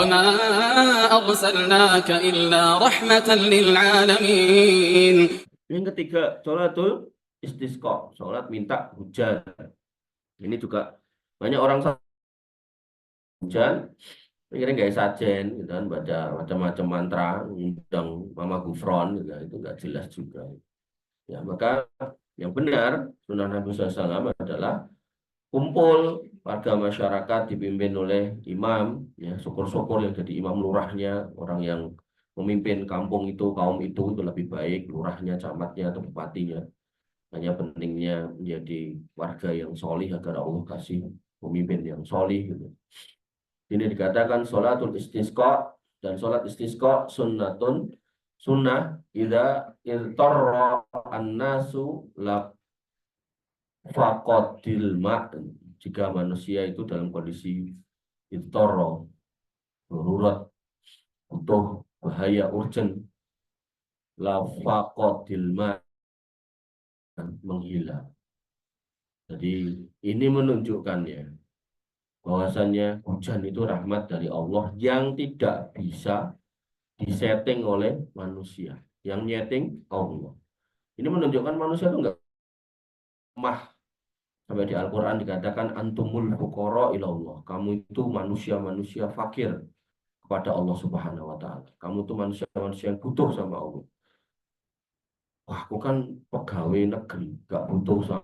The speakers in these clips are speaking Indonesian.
وما أرسلناك إلا رحمة للعالمين. Yang ketiga, sholatul istisqa, sholat minta hujan. Ini juga banyak orang hujan, akhirnya nggak sajen, gitu kan, baca macam-macam mantra, undang Mama Gufron, gitu, itu nggak jelas juga. Ya, maka yang benar sunnah Nabi SAW adalah kumpul warga masyarakat dipimpin oleh imam, ya syukur-syukur yang jadi imam lurahnya, orang yang memimpin kampung itu, kaum itu lebih baik, lurahnya, camatnya, atau bupatinya. Hanya pentingnya menjadi warga yang solih agar Allah kasih pemimpin yang solih. Gitu. Ini dikatakan sholatul istisqa, dan sholat istisqa sunnatun, sunnah idza iltarra an-nasu la faqadil ma', jika manusia itu dalam kondisi iltarra, darurat, butuh, bahaya, urgent, la faqadil ma', menghilang. Jadi ini menunjukkannya bahwasannya hujan itu rahmat dari Allah yang tidak bisa disetting oleh manusia, yang nyeting Allah. Ini menunjukkan manusia itu enggak lemah. Sampai di Al-Quran dikatakan antumul fuqara ilallah, kamu itu manusia-manusia fakir kepada Allah Subhanahu wa Ta'ala. Kamu itu manusia-manusia yang butuh sama Allah. Wah, aku kan pegawai negeri, gak butuh sama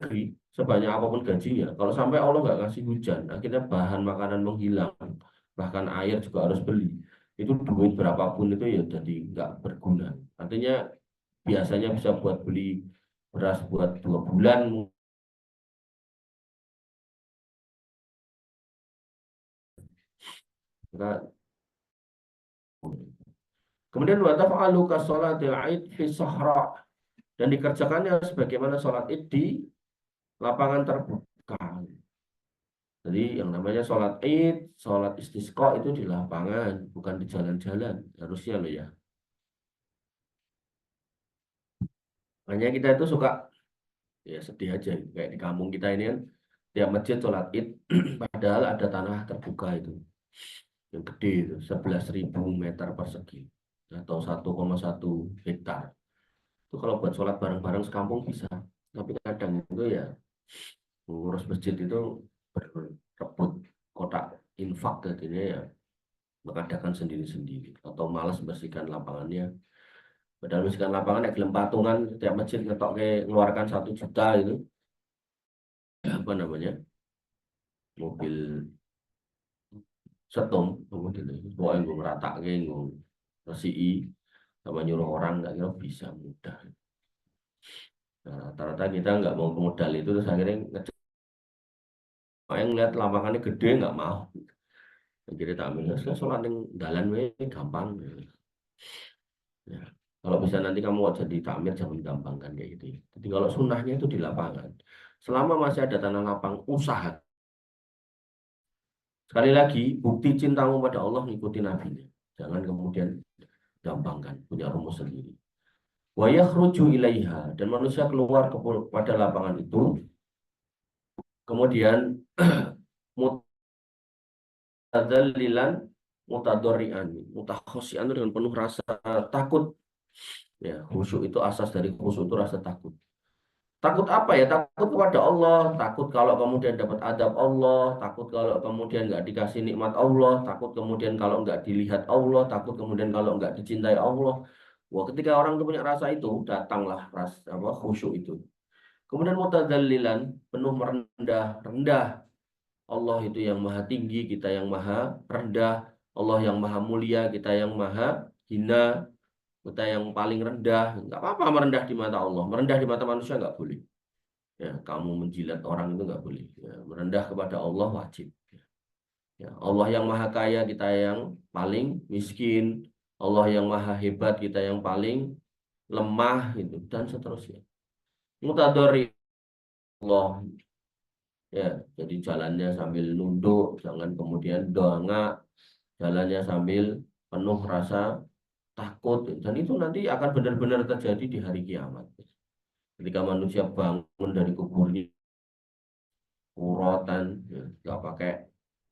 negeri sebanyak apapun gajinya. Kalau sampai Allah nggak kasih hujan, akhirnya bahan makanan menghilang, bahkan air juga harus beli. Itu duit berapapun itu ya jadi nggak berguna. Artinya biasanya bisa buat beli beras buat 2 bulan. Nah, kemudian wa taf'alu ka sholatil Id fi sahra, dan dikerjakannya sebagaimana sholat Id di lapangan terbuka. Jadi yang namanya sholat Id, sholat istisqa itu di lapangan, bukan di jalan-jalan. Harusnya loh ya. Makanya kita itu suka, ya sedih aja. Kayak di kampung kita ini kan, tiap masjid sholat Id, padahal ada tanah terbuka itu. Yang gede itu, 11.000 meter persegi. Atau 1,1 hektar. Itu kalau buat sholat bareng-bareng sekampung bisa. Tapi kadang itu ya, ngurus masjid itu berebut kotak infak jadinya ya mengadakan sendiri-sendiri atau malas bersihkan lapangannya. Padahal bersihkan lapangan ya gelem patungan, setiap masjid ngetok ke ngeluarkan 1 juta itu, apa namanya, mobil setom kemudian pokoknya gue merata gue resii sama nyuruh orang, nggak kira bisa mudah. Nah, rata-rata kita nggak mau modal itu, terus akhirnya yang ngeliat lapangannya gede nggak mau. Jadi tak ambil, sholat yang dalan gampang. Ya. Kalau bisa nanti kamu jadi takmir jangan gampang kan kayak gitu. Jadi kalau sunnahnya itu di lapangan. Selama masih ada tanah lapang, usaha. Sekali lagi, bukti cintamu pada Allah ngikuti nabinya. Jangan kemudian gampangkan, punya rumus sendiri. Wa yakhruju ilaiha, dan manusia keluar pada lapangan itu. Kemudian mutadzallilan mutadorrian, mutakhosian dengan penuh rasa takut. Ya, khusyuk itu asas dari khusyuk itu rasa takut. Takut apa ya? Takut kepada Allah, takut kalau kemudian dapat adab Allah, takut kalau kemudian nggak dikasih nikmat Allah, takut kemudian kalau nggak dilihat Allah, takut kemudian kalau nggak dicintai Allah. Wah, ketika orang itu punya rasa itu, datanglah rasa apa khusyuk itu. Kemudian mutadzallilan, penuh merendah, rendah. Allah itu yang maha tinggi, kita yang maha rendah. Allah yang maha mulia, kita yang maha hina. Kita yang paling rendah, nggak apa-apa merendah di mata Allah, merendah di mata manusia nggak boleh. Ya, kamu menjilat orang itu nggak boleh. Ya, merendah kepada Allah wajib. Ya, Allah yang maha kaya, kita yang paling miskin. Allah yang maha hebat, kita yang paling lemah, itu dan seterusnya. Mutadori Allah, ya, jadi jalannya sambil nunduk, jangan kemudian dongak, jalannya sambil penuh rasa takut, dan itu nanti akan benar-benar terjadi di hari kiamat. Ketika manusia bangun dari kuburnya urotan, ya, nggak pakai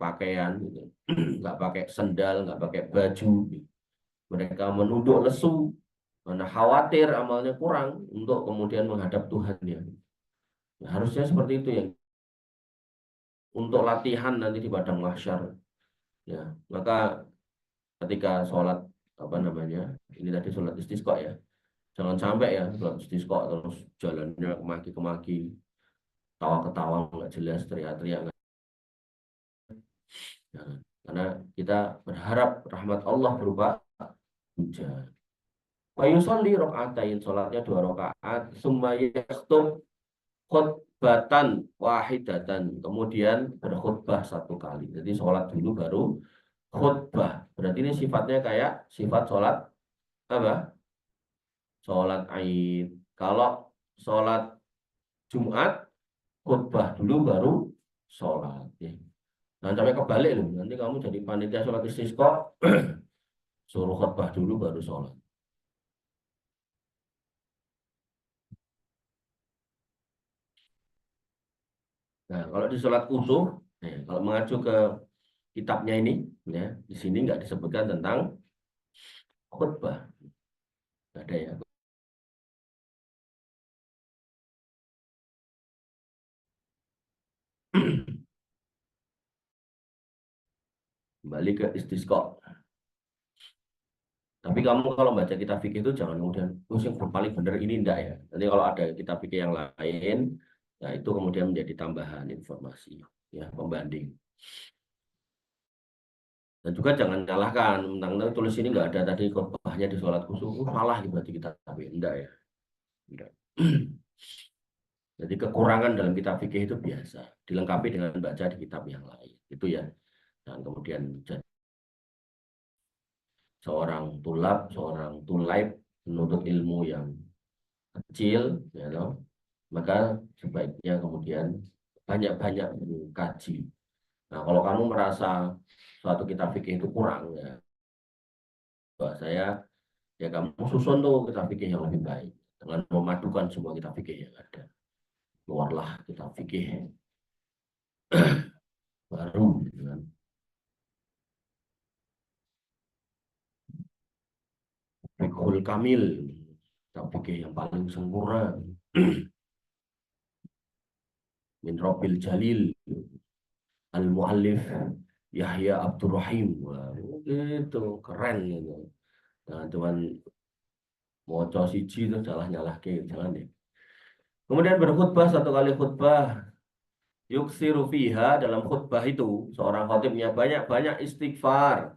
pakaian, gitu. Nggak pakai sendal, nggak pakai baju. Gitu. Mereka menunduk lesu karena khawatir amalnya kurang untuk kemudian menghadap Tuhannya. Nah, harusnya seperti itu ya untuk latihan nanti di padang mahsyar. Ya, maka ketika sholat apa namanya ini tadi sholat istisqa ya, jangan sampai ya sholat istisqa terus jalannya kemaki-kemaki, tawa-ketawa nggak jelas, teriak-teriak. Jangan. Karena kita berharap rahmat Allah berupa hujan. Wa yusolli rokaatain, sholatnya 2 rakaat, summa yakhutub khutbatan wahidatan, kemudian berkhutbah 1 kali. Jadi sholat dulu baru khutbah. Berarti ini sifatnya kayak sifat sholat apa? Sholat Aid. Kalau sholat Jumat khutbah dulu baru sholat. Ya. Jangan sampai kebalik loh. Nanti kamu jadi panitia sholat istisqa suruh khutbah dulu baru sholat. Nah, kalau di sholat khusyuk, kalau mengacu ke kitabnya ini, ya, di sini nggak disebutkan tentang khutbah, nggak ada ya. Kembali ke istisqa. Tapi kamu kalau baca kitab fikih itu jangan kemudian, yang paling benar ini enggak ya. Nanti kalau ada kitab fikih yang lain, ya itu kemudian menjadi tambahan informasi, ya pembanding. Dan juga jangan nyalahkan, tentang tulis ini nggak ada tadi khutbahnya di sholat khusyuk, salah berarti kita tapi enggak ya. Enggak. Jadi kekurangan dalam kitab fikih itu biasa, dilengkapi dengan baca di kitab yang lain. Itu ya. Dan kemudian jadi seorang tulab, seorang tulaib menuntut ilmu yang kecil, ya toh, maka sebaiknya kemudian banyak-banyak mengkaji. Nah, kalau kamu merasa suatu kitab fikih itu kurang, ya, bahwa saya, ya kamu susun tuh kitab fikih yang lebih baik dengan memadukan semua kitab fikih yang ada. Keluarlah kitab fikih baru, dengan Fiqhul Kamil, kitab fikih yang paling sempurna, Min Rabbil Jalil, Al-Muallif Yahya Abdurrahim. Wah, itu keren gitu. Nah, cuman mau siji itu salah nyalah ke jangan deh. Kemudian berkhutbah 1 kali khutbah. Yuksiru fiha, dalam khutbah itu seorang khatibnya banyak-banyak istighfar.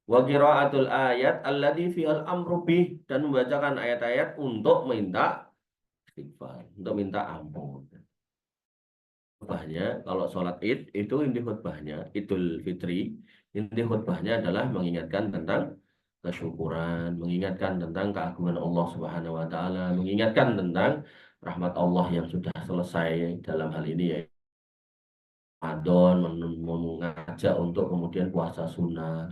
Wa qiraatul ayat alladzi fihal amru bih, dan membacakan ayat-ayat untuk minta istighfar, untuk minta ampun. Khutbahnya kalau sholat Id itu inti khutbahnya Idul Fitri, inti khutbahnya adalah mengingatkan tentang kesyukuran, mengingatkan tentang keagungan Allah Subhanahu wa taala, mengingatkan tentang rahmat Allah yang sudah selesai dalam hal ini ya. Ramadan, mengajak untuk kemudian puasa sunnah,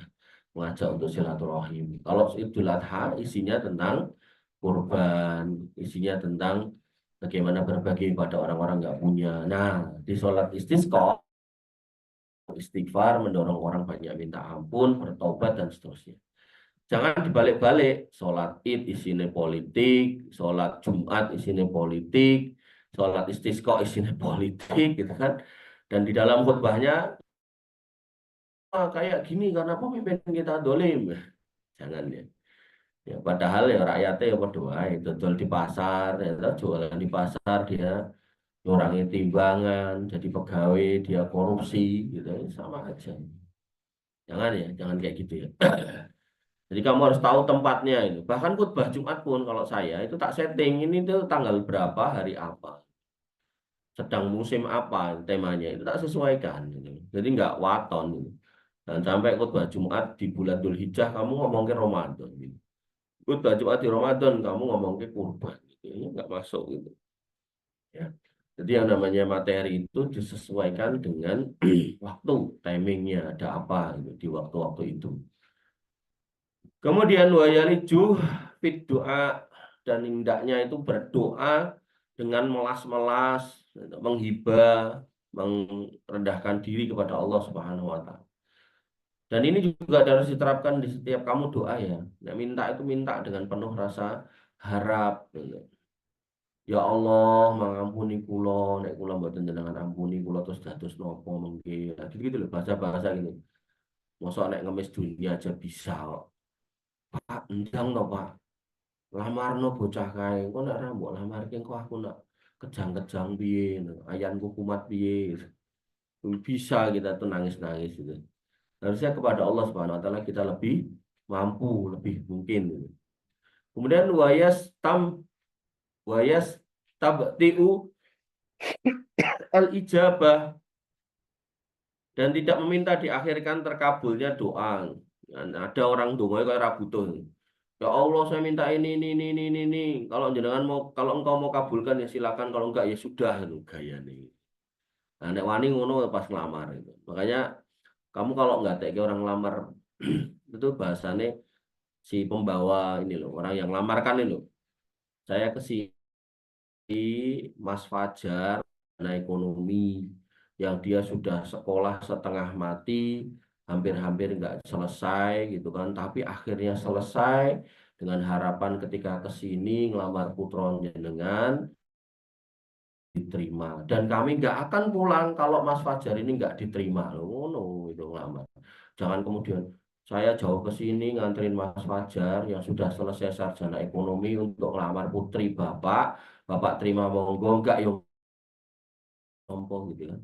mengajak untuk silaturahim. Kalau Idul Adha isinya tentang kurban, isinya tentang bagaimana berbagi pada orang-orang nggak punya. Nah, di sholat istisqa, istighfar, mendorong orang banyak minta ampun, bertobat, dan seterusnya. Jangan dibalik-balik, sholat Id isinya politik, sholat Jumat isinya politik, sholat istisqa isinya politik, gitu kan. Dan di dalam khutbahnya, kayak gini karena pemimpin kita dolim. Jangan ya. Ya, padahal ya rakyatnya ya berdoa itu jual di pasar, ya, jualan di pasar dia ngurangi timbangan, jadi pegawai dia korupsi, gitu sama aja. Jangan ya, jangan kayak gitu ya. Jadi kamu harus tahu tempatnya itu. Bahkan khutbah Jumat pun kalau saya itu tak setting ini tuh tanggal berapa, hari apa, sedang musim apa temanya itu tak sesuaikan. Gitu. Jadi nggak waton. Gitu. Dan sampai khutbah Jumat di bulan Dzulhijjah kamu ngomong ke Ramadan. Gitu. Khutbah Jumat di Ramadan kamu ngomong ke kurban. Gitu. Ini nggak masuk gitu. Ya. Jadi yang namanya materi itu disesuaikan dengan waktu, timingnya ada apa gitu, di waktu-waktu itu. Kemudian wayaliju fit doa, dan hendaknya itu berdoa dengan melas-melas, menghibah, merendahkan diri kepada Allah Subhanahu wa taala. Dan ini juga harus diterapkan di setiap kamu doa ya. Nah, minta itu minta dengan penuh rasa harap gitu. Ya Allah, mengampuni kula, nek kula mboten jenengan ampuni kula terus dados napa mengki. Nah, gitu-gitu loh bahasa-bahasa gitu. Mosok nek ngemis dunia aja bisa kok. Pak, ndang to, Pak. Lamarno bocah kae. Kok nek ora mbok lamarke kok aku nak kejang-kejang piye, ayanku kumat piye. Bisa kita tuh nangis-nangis gitu. Harusnya kepada Allah Subhanahu wa taala kita lebih mampu, lebih mungkin gitu. Kemudian wayas tabtiu al ijabah, dan tidak meminta diakhirkan terkabulnya doa. Dan ada orang donga kayak rabutuh. Ya Allah, saya minta ini. Kalau jenengan mau, kalau engkau mau kabulkan ya silakan, kalau enggak ya sudah itu gaya nih. Nah, nek wani ngono pas ngelamar itu. Makanya kamu kalau nggak tega orang lamar itu bahasanya si pembawa ini loh, orang yang lamarkan ini loh. Saya ke si Mas Fajar, nah ekonomi yang dia sudah sekolah setengah mati, hampir-hampir nggak selesai gitu kan, tapi akhirnya selesai dengan harapan ketika ke sini ngelamar putronya dengan diterima. Dan kami nggak akan pulang kalau Mas Fajar ini nggak diterima loh, no, itu ngelamar. Jangan kemudian saya jauh ke sini nganterin Mas Fajar yang sudah selesai sarjana ekonomi untuk ngelamar putri Bapak, Bapak terima monggo, enggak yo tompo gitu kan.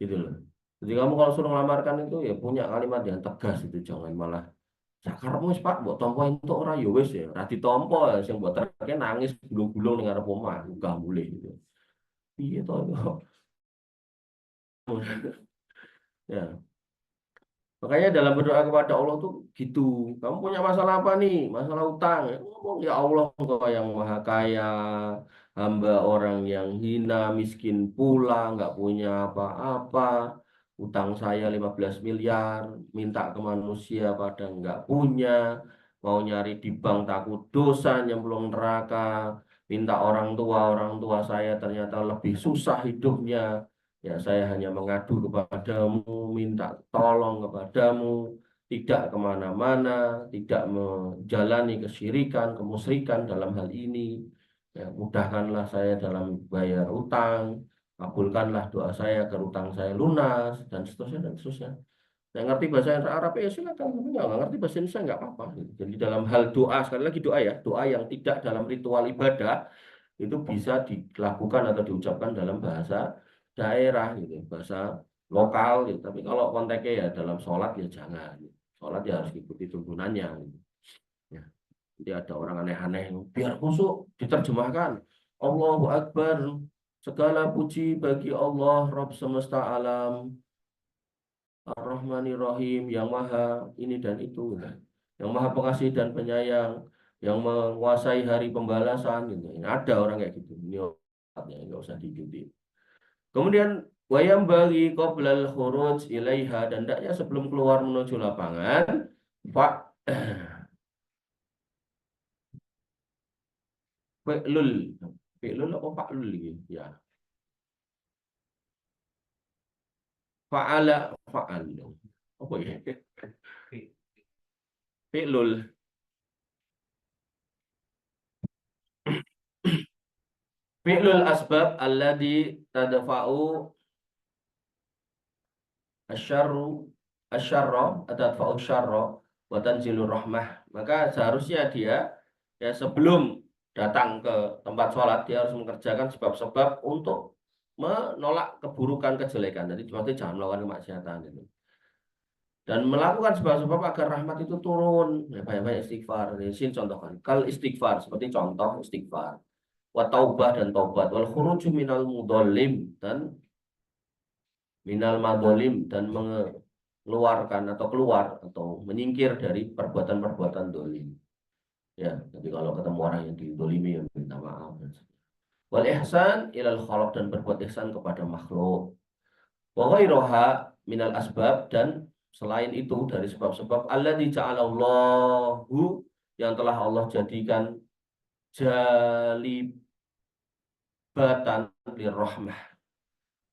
Gitu loh. Jadi kamu kalau suruh ngelamarkan itu ya punya kalimat yang tegas itu, jangan malah sakarmu wis Pak, mbok tompo entuk ora ya wis ya, ora ditompo ya sing mbok terke nangis gulung-gulung ning arep omah, uga mulih gitu. Piye to itu? Ya, makanya dalam berdoa kepada Allah tuh gitu. Kamu punya masalah apa nih? Masalah utang. Ya, ngomong, ya Allah, Engkau yang maha kaya, hamba orang yang hina, miskin pula, nggak punya apa-apa. Utang saya 15 miliar, minta ke manusia pada nggak punya. Mau nyari di bank takut dosa, nyemplung neraka. Minta orang tua saya ternyata lebih susah hidupnya. Ya, saya hanya mengadu kepadamu, minta tolong kepadamu, tidak kemana-mana, tidak menjalani kesyirikan, kemusyrikan dalam hal ini. Ya, mudahkanlah saya dalam bayar utang, kabulkanlah doa saya agar utang saya lunas, dan seterusnya, dan seterusnya. Yang ngerti bahasa Arab ya silakan, tapi nggak ngerti bahasa Indonesia nggak apa-apa. Jadi dalam hal doa, sekali lagi doa ya, doa yang tidak dalam ritual ibadah, itu bisa dilakukan atau diucapkan dalam bahasa daerah gitu, bahasa lokal gitu. Tapi kalau konteksnya ya dalam sholat ya jangan. Sholat ya harus ikuti tuntunannya gitu. Ya. Jadi ada orang aneh-aneh biar khusyuk diterjemahkan. Allahu Akbar. Segala puji bagi Allah Rabb semesta alam, Ar-Rahmanir-Rahim, yang maha ini dan itu, gitu. Yang maha pengasih dan penyayang, yang menguasai hari pembalasan gitu. Ini ada orang kayak gitu. Ini orangnya nggak usah diikuti. Kemudian wayam bagi qoblal khuruj ilaiha, dan hendaknya sebelum keluar menuju lapangan, Pak fi'lul. Fi'lul apa fa'lul gitu ya. Fa'ala fa'al. Apa ya? Fi'lul. Fi'lul asbab alladhi tadfa'u asyarru asyarra atadfa'u syarra wa tanzilur rahmah. Maka seharusnya dia ya sebelum datang ke tempat sholat dia harus mengerjakan sebab-sebab untuk menolak keburukan, kejelekan. Jadi berarti jangan melakukan kemaksiatan itu. Dan melakukan sebab-sebab agar rahmat itu turun. Ya, banyak-banyak istighfar. Ini sini contohkan. Kal istighfar seperti contoh istighfar. Wa taubah dan taubat. Wal khuruju minal mudhalim, dan minal madzalim, dan mengeluarkan atau keluar atau menyingkir dari perbuatan-perbuatan dolim. Ya, jadi kalau ketemu orang yang didolimi ya minta maaf. Wal ihsan ilal khalq, dan berbuat ihsan kepada makhluk. Wa ghairuha minal asbab, dan selain itu dari sebab-sebab allati ja'alallahu, yang telah Allah jadikan jalibatan lirrahmah,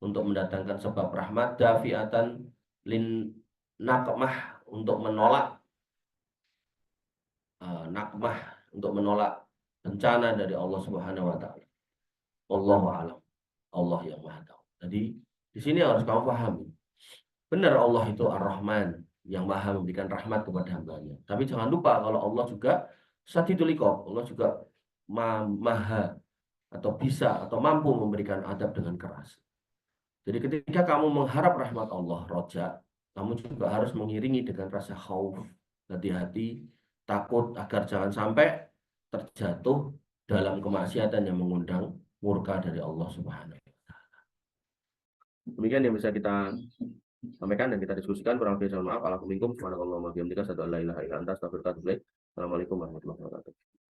untuk mendatangkan sebab rahmat, dafiatan lin nakmah untuk menolak nakmah untuk menolak bencana dari Allah Subhanahu wa taala. Allahu a'lam. Allah yang Maha tahu. Jadi di sini harus kamu pahami. Benar Allah itu Ar-Rahman yang Maha memberikan rahmat kepada hambanya. Tapi jangan lupa kalau Allah juga Sadidul Iqab. Allah juga maha atau bisa atau mampu memberikan adab dengan keras. Jadi ketika kamu mengharap rahmat Allah, roja, kamu juga harus mengiringi dengan rasa khauf, hati-hati, takut agar jangan sampai terjatuh dalam kemaksiatan yang mengundang murka dari Allah Subhanahu wa taala. Demikian yang bisa kita sampaikan dan kita diskusikan. Kurang lebih mohon maaf. Assalamualaikum warahmatullahi wabarakatuh. Assalamualaikum warahmatullahi wabarakatuh.